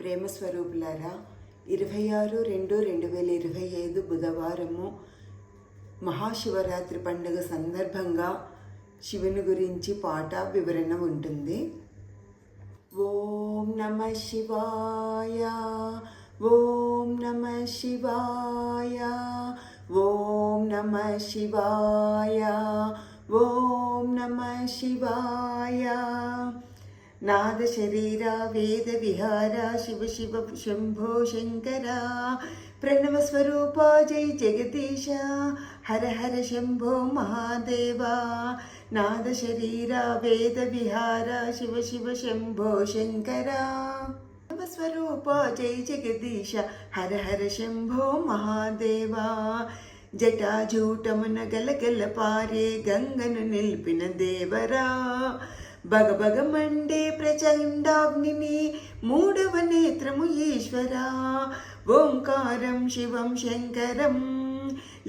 ప్రేమ స్వరూపులారా, 26/2/2025 బుధవారము మహాశివరాత్రి పండుగ సందర్భంగా శివుని గురించి పాట వివరణ ఉంటుంది. ఓం నమః శివాయ, ఓం నమః శివాయ, ఓం నమః శివాయ, ఓం నమః శివాయ. నాద శరీర వేద విహార శివ శివ శంభో శంకర, ప్రణవ స్వరూప జై జగదీశ, హర హర శంభో మహాదేవ. నాద శరీర వేద విహార శివ శివ శంభో శంకర, ప్రణవ స్వరూప జై జగదీశ, హర హర శంభో మహాదేవ. జటాజూటమున గలగల పారే గంగను నిలిపిన దేవరా, బగబగ మండే ప్రచండాగ్నిని మూడవ నేత్రము ఈశ్వరా. ఓంకారం శివం శంకరం,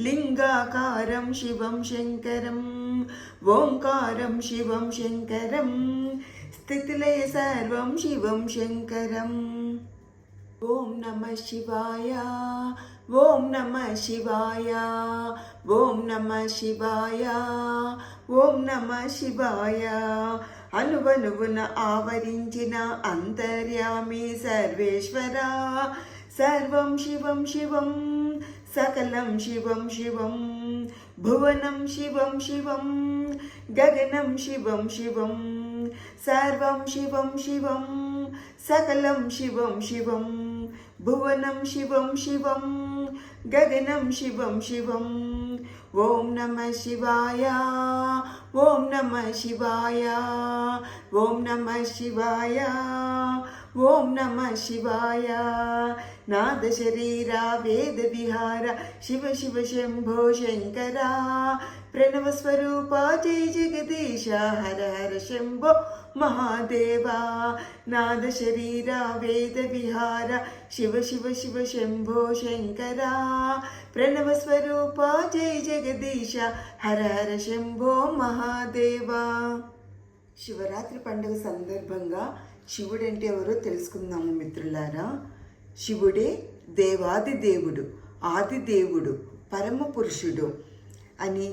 లింగాకారం శివం శంకరం. ఓంకారం శివం శంకరం, స్థితిలయ సర్వం శివం శంకరం. ఓం నమః శివాయ, ఓం నమః శివాయ, ఓం నమః శివాయ, ఓం నమః శివాయ. అనువనువున ఆవరించిన అంతర్యామి సర్వేశ్వర, సర్వం శివం శివం, సకలం శివం శివం. భువనం శివం శివం, గగనం శివం శివం. సర్వం శివం శివం, సకలం శివం శివం. భువనం శివం శివం, గగనం శివం శివం. ఓం నమః శివాయ, ఓం నమః శివాయ, ఓం నమః శివాయ, ఓం నమః శివాయ. నాద శరీర వేద విహార శివ శివ శంభో శంకర, ప్రణవ స్వరూప జై జగదీశ, హర హర శంభో మహాదేవ. నాద శరీర వేద విహార శివ శివ శివ శంభో శంకర, ప్రణవ స్వరూప జై జగదీశ, హర హర శంభో మహాదేవ. శివరాత్రి పండుగ సందర్భంగా శివుడంటే ఎవరో తెలుసుకుందాము మిత్రులారా. శివుడే దేవాది దేవుడు, ఆది దేవుడు, పరమ పురుషుడు అని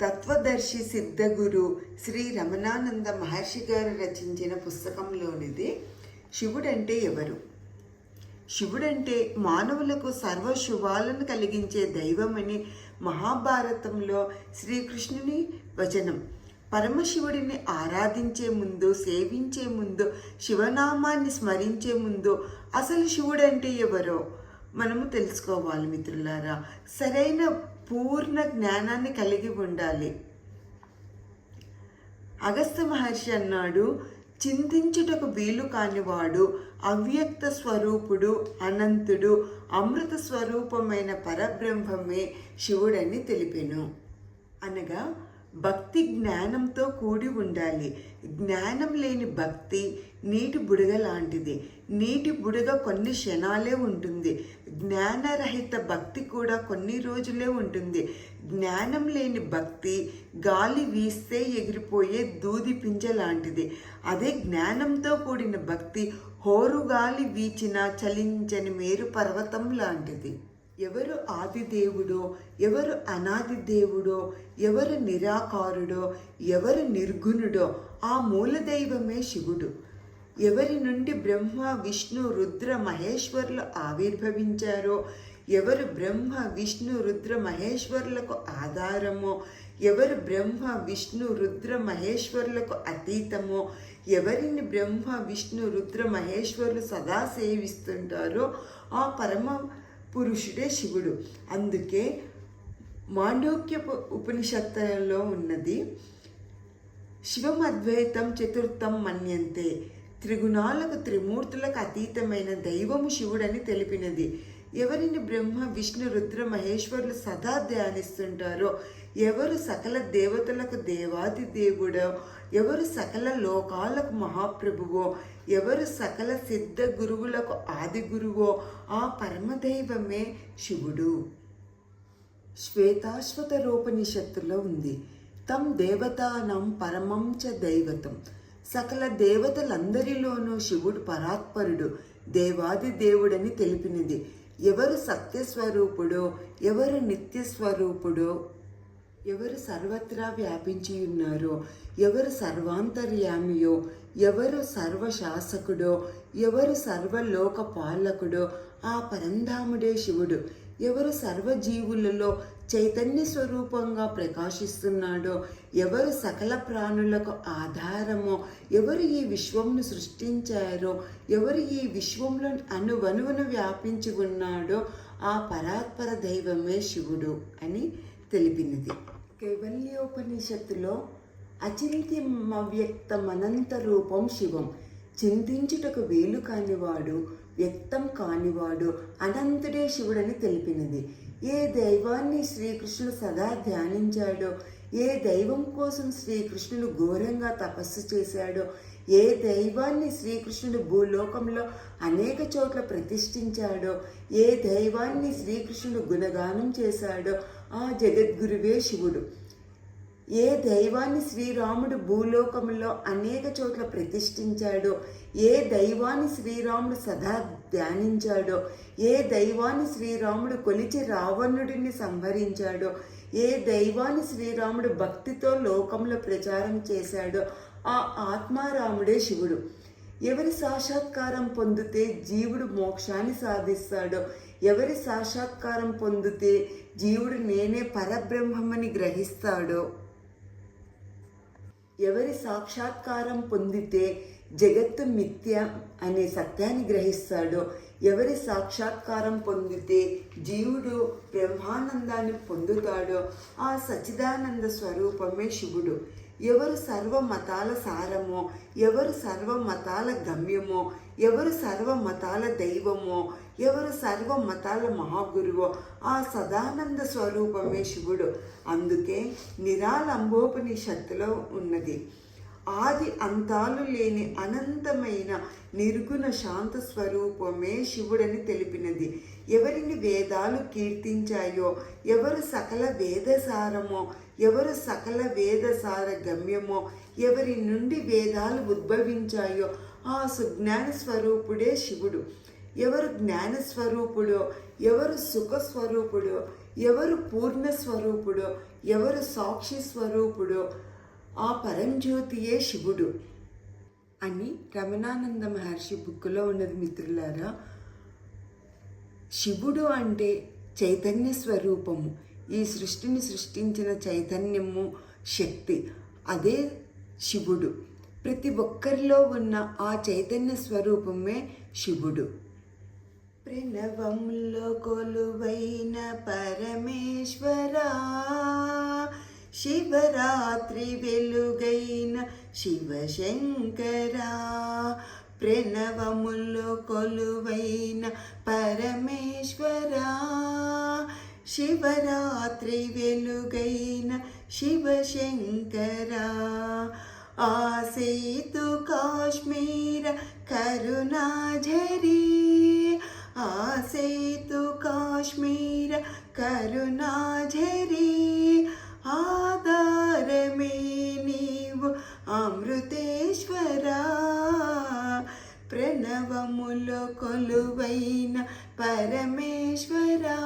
తత్వదర్శి సిద్ధగురు శ్రీ రమణానంద మహర్షి గారు రచించిన పుస్తకంలోనిది. శివుడంటే ఎవరు? శివుడంటే మానవులకు సర్వశుభాలను కలిగించే దైవమని మహాభారతంలో శ్రీకృష్ణుని వచనం. పరమశివుడిని ఆరాధించే ముందు, సేవించే ముందు, శివనామాన్ని స్మరించే ముందు అసలు శివుడంటే ఎవరో మనము తెలుసుకోవాలి మిత్రులారా. సరైన పూర్ణ జ్ఞానాన్ని కలిగి ఉండాలి. అగస్త్య మహర్షి అన్నాడు, చింతించుటకు వీలు కానివాడు, అవ్యక్త స్వరూపుడు, అనంతుడు, అమృత స్వరూపమైన పరబ్రహ్మమే శివుడని తెలిపెను. అనగా భక్తి జ్ఞానంతో కూడి ఉండాలి. జ్ఞానం లేని భక్తి నీటి బుడగ లాంటిది. నీటి బుడగ కొన్ని క్షణాలే ఉంటుంది. జ్ఞానరహిత భక్తి కూడా కొన్ని రోజులే ఉంటుంది. జ్ఞానం లేని భక్తి గాలి వీస్తే ఎగిరిపోయే దూది పింజ లాంటిది. అదే జ్ఞానంతో కూడిన భక్తి హోరుగాలి వీచినా చలించని మేరు పర్వతం లాంటిది. ఎవరు ఆదిదేవుడో, ఎవరు అనాది దేవుడో, ఎవరు నిరాకారుడో, ఎవరు నిర్గుణుడో ఆ మూలదైవమే శివుడు. ఎవరి నుండి బ్రహ్మ విష్ణు రుద్ర మహేశ్వరులు ఆవిర్భవించారో, ఎవరు బ్రహ్మ విష్ణు రుద్ర మహేశ్వరులకు ఆధారమో, ఎవరు బ్రహ్మ విష్ణు రుద్ర మహేశ్వరులకు అతీతమో, ఎవరిని బ్రహ్మ విష్ణు రుద్ర మహేశ్వరులు సదా సేవిస్తుంటారో ఆ పరమ పురుషుడే శివుడు. అందుకే మాండూక్య ఉపనిషత్తులో ఉన్నది, శివం అద్వైతం చతుర్థం మన్యంతే, త్రిగుణాలకు త్రిమూర్తులకు అతీతమైన దైవము శివుడని తెలిపినది. ఎవరిని బ్రహ్మ విష్ణు రుద్ర మహేశ్వరులు సదా ధ్యానిస్తుంటారో, ఎవరు సకల దేవతలకు దేవాది దేవుడో, ఎవరు సకల లోకాలకు మహాప్రభువో, ఎవరు సకల సిద్ధ గురువులకు ఆది గురువో ఆ పరమదైవమే శివుడు. శ్వేతాశ్వత రూపనిషత్తులో ఉంది, తం దేవతానం పరమం చ దైవతం. సకల దేవతలందరిలోనూ శివుడు పరాత్పరుడు. దేవాది దేవుడని తెలిపినది. ఎవరు సత్యస్వరూపుడో, ఎవరు నిత్యస్వరూపుడో, ఎవరు సర్వత్రా వ్యాపించి ఉన్నారో, ఎవరు సర్వాంతర్యామియో, ఎవరు సర్వశాసకుడో, ఎవరు సర్వలోక పాలకుడో ఆ పరంధాముడే శివుడు. ఎవరు సర్వజీవులలో చైతన్య స్వరూపంగా ప్రకాశిస్తున్నాడో, ఎవరు సకల ప్రాణులకు ఆధారమో, ఎవరు ఈ విశ్వంను సృష్టించారో, ఎవరు ఈ విశ్వంలో అణువణువును వ్యాపించి ఉన్నాడో ఆ పరాత్పర దైవమే శివుడు అని తెలిపినది. కైవల్యోపనిషత్తులో అచింత్యమవ్యక్తమనంత రూపం శివం, చింతించుటకు వీలు కానివాడు, వ్యక్తం కానివాడు అనంతుడే శివుడని తెలిపినది. ఏ దైవాన్ని శ్రీకృష్ణుడు సదా ధ్యానించాడో, ఏ దైవం కోసం శ్రీకృష్ణుడు ఘోరంగా తపస్సు చేశాడో, ఏ దైవాన్ని శ్రీకృష్ణుడు భూలోకంలో అనేక చోట్ల ప్రతిష్ఠించాడో, ఏ దైవాన్ని శ్రీకృష్ణుడు గుణగానం చేశాడో ఆ జగద్గురువే శివుడు. ఏ దైవాన్ని శ్రీరాముడు భూలోకంలో అనేక చోట్ల ప్రతిష్ఠించాడో, ఏ దైవాన్ని శ్రీరాముడు సదా ధ్యానించాడో, ఏ దైవాన్ని శ్రీరాముడు కొలిచి రావణుడిని సంహరించాడో, ఏ దైవాన్ని శ్రీరాముడు భక్తితో లోకంలో ప్రచారం చేశాడో ఆ ఆత్మారాముడే శివుడు. ఎవరి సాక్షాత్కారం పొందితే జీవుడు మోక్షాన్ని సాధిస్తాడో, ఎవరి సాక్షాత్కారం పొందితే జీవుడు నేనే పరబ్రహ్మమని గ్రహిస్తాడో, ఎవరి సాక్షాత్కారం పొందితే జగత్తు మిథ్య అనే సత్యాన్ని గ్రహిస్తాడో, ఎవరి సాక్షాత్కారం పొందితే జీవుడు బ్రహ్మానందాన్ని పొందుతాడో ఆ సచ్చిదానంద స్వరూపమే శివుడు. ఎవరు సర్వ మతాల సారమో, ఎవరు సర్వ మతాల గమ్యమో, ఎవరు సర్వ మతాల దైవమో, ఎవరు సర్వ మతాల మహాగురువో ఆ సదానంద స్వరూపమే శివుడు. అందుకే నిరాళంబోపనిషత్తులో ఉన్నది, ఆది అంతాలు లేని అనంతమైన నిర్గుణ శాంత స్వరూపమే శివుడని తెలిపినది. ఎవరిని వేదాలు కీర్తించాయో, ఎవరు సకల వేదసారమో, ఎవరు సకల వేదసార గమ్యమో, ఎవరి నుండి వేదాలు ఉద్భవించాయో ఆ సుజ్ఞాన స్వరూపుడే శివుడు. ఎవరు జ్ఞానస్వరూపుడో, ఎవరు సుఖస్వరూపుడో, ఎవరు పూర్ణ స్వరూపుడో, ఎవరు సాక్షి స్వరూపుడో ఆ పరంజ్యోతియే శివుడు అని రమణానంద మహర్షి బుక్కులో ఉన్నది. మిత్రులారా, శివుడు అంటే చైతన్య స్వరూపము, ఈ సృష్టిని సృష్టించిన చైతన్యము, శక్తి, అదే శివుడు. ప్రతి ఒక్కరిలో ఉన్న ఆ చైతన్య స్వరూపమే శివుడు. ప్రణవంలో కొలువైన పరమేశ్వరా, శివరాత్రి వెలుగైన శివశంకరా, ప్రణవములో కొలువైన పరమేశ్వరా, శివరాత్రి వెలుగైన శివశంకరా, ఆసేతు కాశ్మీర కరుణాఝరీ, ఆసేతు కాశ్మీర కరుణాఝరీ, ఆధారమే నీవు అమృతేశ్వరా, ప్రణవములో కొలువైన పరమేశ్వరా,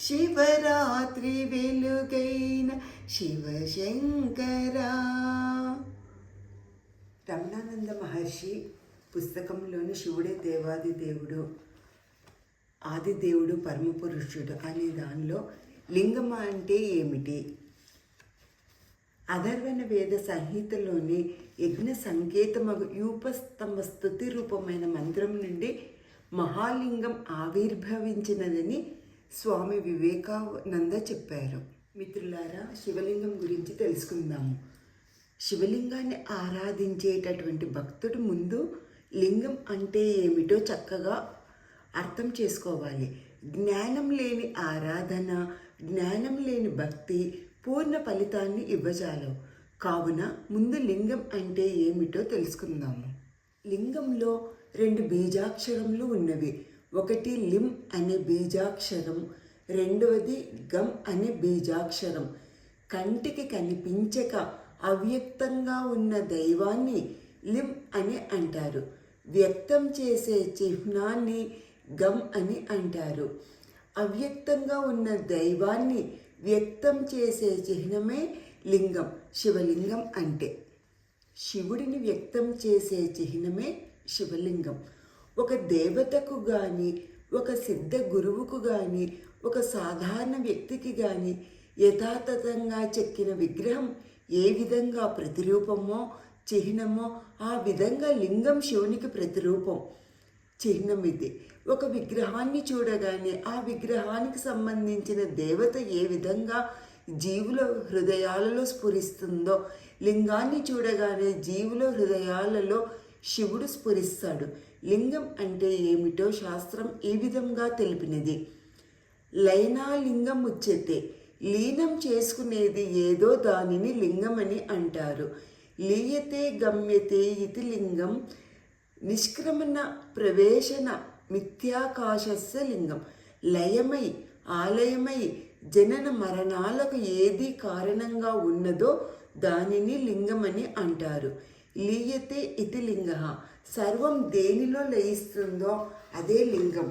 శివరాత్రి వెలుగైన శివశంకరా. రమణానంద మహర్షి పుస్తకంలోని శివుడే దేవాది దేవుడు, ఆది దేవుడు, పరమపురుషుడు అనే దానిలో లింగం అంటే ఏమిటి, అధర్వణ వేద సంహితలోని యజ్ఞ సంకేతమగు యూపస్తంభ స్తుతి రూపమైన మంత్రం నుండి మహాలింగం ఆవిర్భవించినదని స్వామి వివేకానంద చెప్పారు. మిత్రులారా, శివలింగం గురించి తెలుసుకుందాము. శివలింగాన్ని ఆరాధించేటటువంటి భక్తుడు ముందు లింగం అంటే ఏమిటో చక్కగా అర్థం చేసుకోవాలి. జ్ఞానం లేని ఆరాధన, జ్ఞానం లేని భక్తి పూర్ణ ఫలితాన్ని ఇవ్వజాలవు. కావున ముందు లింగం అంటే ఏమిటో తెలుసుకుందాము. లింగంలో 2 బీజాక్షరములు ఉన్నవి. ఒకటి లిం అనే బీజాక్షరం, రెండవది గం అనే బీజాక్షరం. కంటికి కనిపించక అవ్యక్తంగా ఉన్న దైవాన్ని లిం అని అంటారు. వ్యక్తం చేసే చిహ్నాన్ని గం అని అంటారు. అవ్యక్తంగా ఉన్న దైవాన్ని వ్యక్తం చేసే చిహ్నమే లింగం. శివలింగం అంటే శివుడిని వ్యక్తం చేసే చిహ్నమే శివలింగం. ఒక దేవతకు కానీ, ఒక సిద్ధ గురువుకు కానీ, ఒక సాధారణ వ్యక్తికి కానీ యథాతథంగా చెక్కిన విగ్రహం ఏ విధంగా ప్రతిరూపమో చిహ్నమో ఆ విధంగా లింగం శివునికి ప్రతిరూపం, చిహ్నం ఇది. ఒక విగ్రహాన్ని చూడగానే ఆ విగ్రహానికి సంబంధించిన దేవత ఏ విధంగా జీవుల హృదయాలలో స్ఫురిస్తుందో, లింగాన్ని చూడగానే జీవుల హృదయాలలో శివుడు స్ఫురిస్తాడు. లింగం అంటే ఏమిటో శాస్త్రం ఈ విధంగా తెలిపినది. లైనాలింగం ఉచ్యతే, లీనం చేసుకునేది ఏదో దానిని లింగమని అంటారు. లీయతే గమ్యతే ఇతి లింగం, నిష్క్రమణ ప్రవేశన మిథ్యాకాశస్య లింగం. లయమై ఆలయమై జనన మరణాలకు ఏది కారణంగా ఉన్నదో దానిని లింగమని అంటారు. లీయతే ఇతి లింగ, సర్వం దేనిలో లయిస్తుందో అదే లింగం.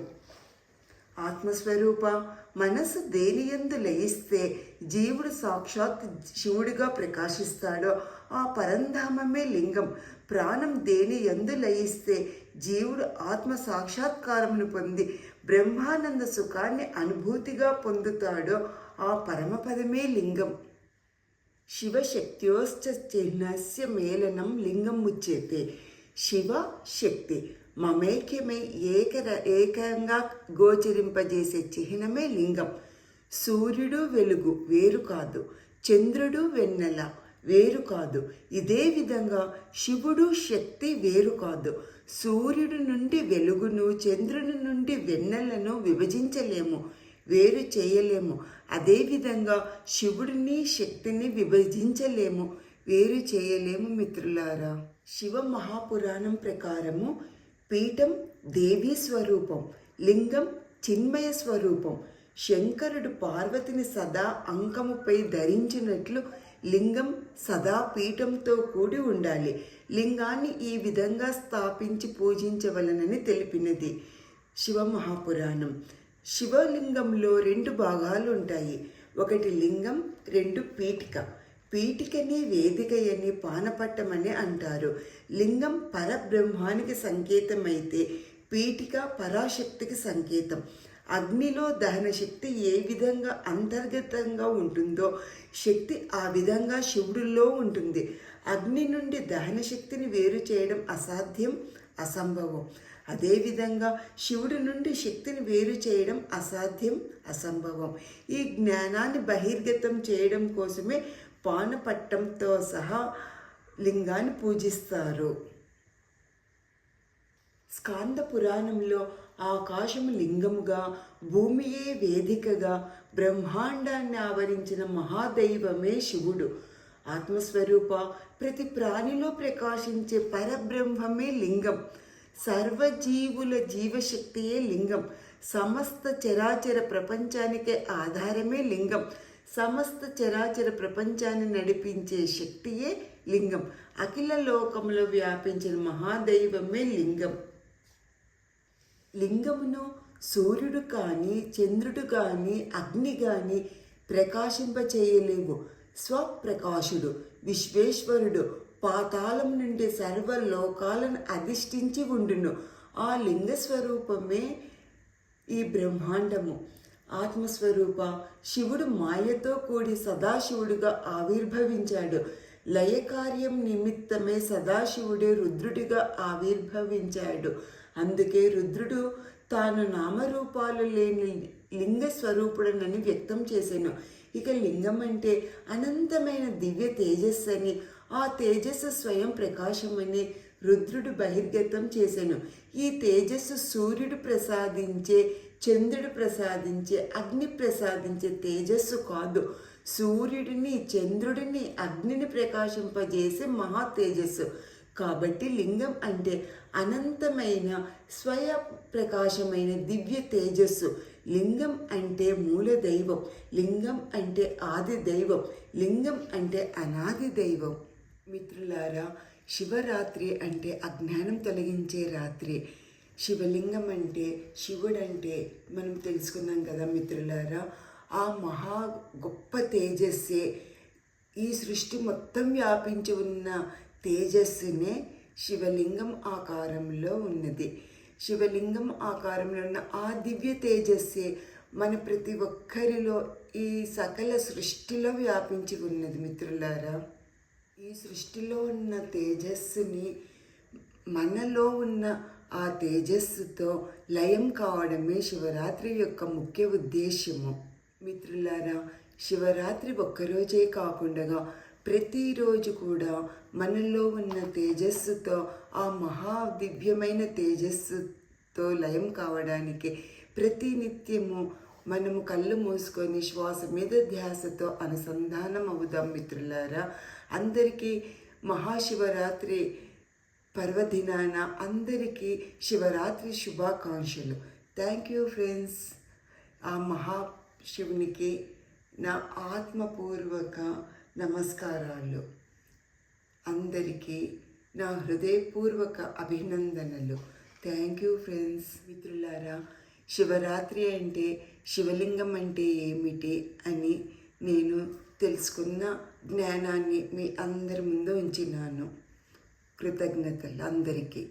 ఆత్మస్వరూప మనసు దేనియందు లయిస్తే జీవుడు సాక్షాత్ శివుడిగా ప్రకాశిస్తాడో ఆ పరంధామమే లింగం. ప్రాణం దేని యందు లయిస్తే జీవుడు ఆత్మ సాక్షాత్కారమును పొంది బ్రహ్మానంద సుఖాన్ని అనుభూతిగా పొందుతాడో ఆ పరమపదమే లింగం. శివశక్త్యోశ్చ చిహ్నస్య మేళనం లింగం ఉచ్యతే. శివ శక్తి మమేక్యమై ఏకంగా గోచరింపజేసే చిహ్నమే లింగం. సూర్యుడు వెలుగు వేరు కాదు, చంద్రుడు వెన్నెల వేరు కాదు. ఇదే విధంగా శివుడు శక్తి వేరు కాదు. సూర్యుడి నుండి వెలుగును, చంద్రుడి నుండి వెన్నెలను విభజించలేము, వేరు చేయలేము. అదేవిధంగా శివుడిని శక్తిని విభజించలేము, వేరు చేయలేము. మిత్రులారా, శివ మహాపురాణం ప్రకారము పీఠం దేవీ స్వరూపం, లింగం చిన్మయ స్వరూపం. శంకరుడు పార్వతిని సదా అంకముపై ధరించినట్లు లింగం సదా పీఠంతో కూడి ఉండాలి. లింగాన్ని ఈ విధంగా స్థాపించి పూజించవలనని తెలిపినది శివ మహాపురాణం. శివలింగంలో 2 భాగాలు ఉంటాయి. ఒకటి లింగం, 2 పీఠిక. పీఠికని వేదికయని పానపట్టమని అంటారు. లింగం పరబ్రహ్మానికి సంకేతమైతే పీఠిక పరాశక్తికి సంకేతం. అగ్నిలో దహన శక్తి ఏ విధంగా అంతర్గతంగా ఉంటుందో శక్తి ఆ విధంగా శివుడిలో ఉంటుంది. అగ్ని నుండి దహన శక్తిని వేరు చేయడం అసాధ్యం, అసంభవం. అదేవిధంగా శివుడి నుండి శక్తిని వేరు చేయడం అసాధ్యం, అసంభవం. ఈ జ్ఞానాన్ని బహిర్గతం చేయడం కోసమే పానపట్టంతో సహా లింగాన్ని పూజిస్తారు. స్కాంద పురాణంలో ఆకాశము లింగముగా, భూమియే వేదికగా, బ్రహ్మాండాన్ని ఆవరించిన మహాదైవమే శివుడు. ఆత్మస్వరూప ప్రతి ప్రాణిలో ప్రకాశించే పరబ్రహ్మమే లింగం. సర్వజీవుల జీవశక్తియే లింగం. సమస్త చరాచర ప్రపంచానికే ఆధారమే లింగం. సమస్త చరాచర ప్రపంచాన్ని నడిపించే శక్తియే లింగం. అఖిల లోకంలో వ్యాపించిన మహాదైవమే లింగం. లింగమును సూర్యుడు కానీ, చంద్రుడు కానీ, అగ్ని కానీ ప్రకాశింపచేయలేవు. స్వప్రకాశుడు విశ్వేశ్వరుడు పాతాళం నుండి సర్వలోకాలను అధిష్ఠించి ఉండును. ఆ లింగ స్వరూపమే ఈ బ్రహ్మాండము. ఆత్మస్వరూప శివుడు మాయతో కూడి సదాశివుడుగా ఆవిర్భవించాడు. లయకార్యం నిమిత్తమే సదాశివుడే రుద్రుడిగా ఆవిర్భవించాడు. అందుకే రుద్రుడు తాను నామరూపాలు లేని లింగ స్వరూపుడనని వ్యక్తం చేశాను. ఇక లింగం అంటే అనంతమైన దివ్య తేజస్సు అని, ఆ తేజస్సు స్వయం ప్రకాశమని రుద్రుడు బహిర్గతం చేశాను. ఈ తేజస్సు సూర్యుడు ప్రసాదించే, చంద్రుడు ప్రసాదించే, అగ్ని ప్రసాదించే తేజస్సు కాదు. సూర్యుడిని, చంద్రుడిని, అగ్నిని ప్రకాశింపజేసే మహా తేజస్సు. కాబట్టి లింగం అంటే అనంతమైన స్వయ ప్రకాశమైన దివ్య తేజస్సు. లింగం అంటే మూల దైవం. లింగం అంటే ఆది దైవం. లింగం అంటే అనాది దైవం. మిత్రులారా, శివరాత్రి అంటే అజ్ఞానం తొలగించే రాత్రి. శివలింగం అంటే శివుడంటే మనం తెలుసుకున్నాం కదా మిత్రులారా. ఆ మహా గొప్ప తేజస్సే ఈ సృష్టి మొత్తం వ్యాపించి ఉన్న తేజస్సునే శివలింగం ఆకారంలో ఉన్నది. శివలింగం ఆకారంలో ఉన్న ఆ దివ్య తేజస్సే మన ప్రతి ఒక్కరిలో ఈ సకల సృష్టిలో వ్యాపించి ఉన్నది మిత్రులారా. ఈ సృష్టిలో ఉన్న తేజస్సుని మనలో ఉన్న ఆ తేజస్సుతో లయం కావడమే శివరాత్రి యొక్క ముఖ్య ఉద్దేశ్యము. మిత్రులారా, శివరాత్రి ఒక్కరోజే కాకుండా ప్రతిరోజు కూడా మనలో ఉన్న తేజస్సుతో ఆ మహా దివ్యమైన తేజస్సుతో లయం కావడానికి ప్రతినిత్యము మనము కళ్ళు మూసుకొని శ్వాస మీద ధ్యాసతో అనుసంధానం అవుదాం మిత్రులారా. అందరికీ మహాశివరాత్రి పర్వదినాన అందరికీ శివరాత్రి శుభాకాంక్షలు. Thank you friends. ఆ మహాశివునికి నా ఆత్మపూర్వక నమస్కారాలు. అందరికీ నా హృదయపూర్వక అభినందనలు. Thank you friends. మిత్రులారా, శివరాత్రి అంటే శివలింగం అంటే ఏమిటి అని నేను తెలుసుకున్న జ్ఞానాన్ని మీ అందరి ముందు ఉంచినాను. కృతజ్ఞతలు అందరికీ.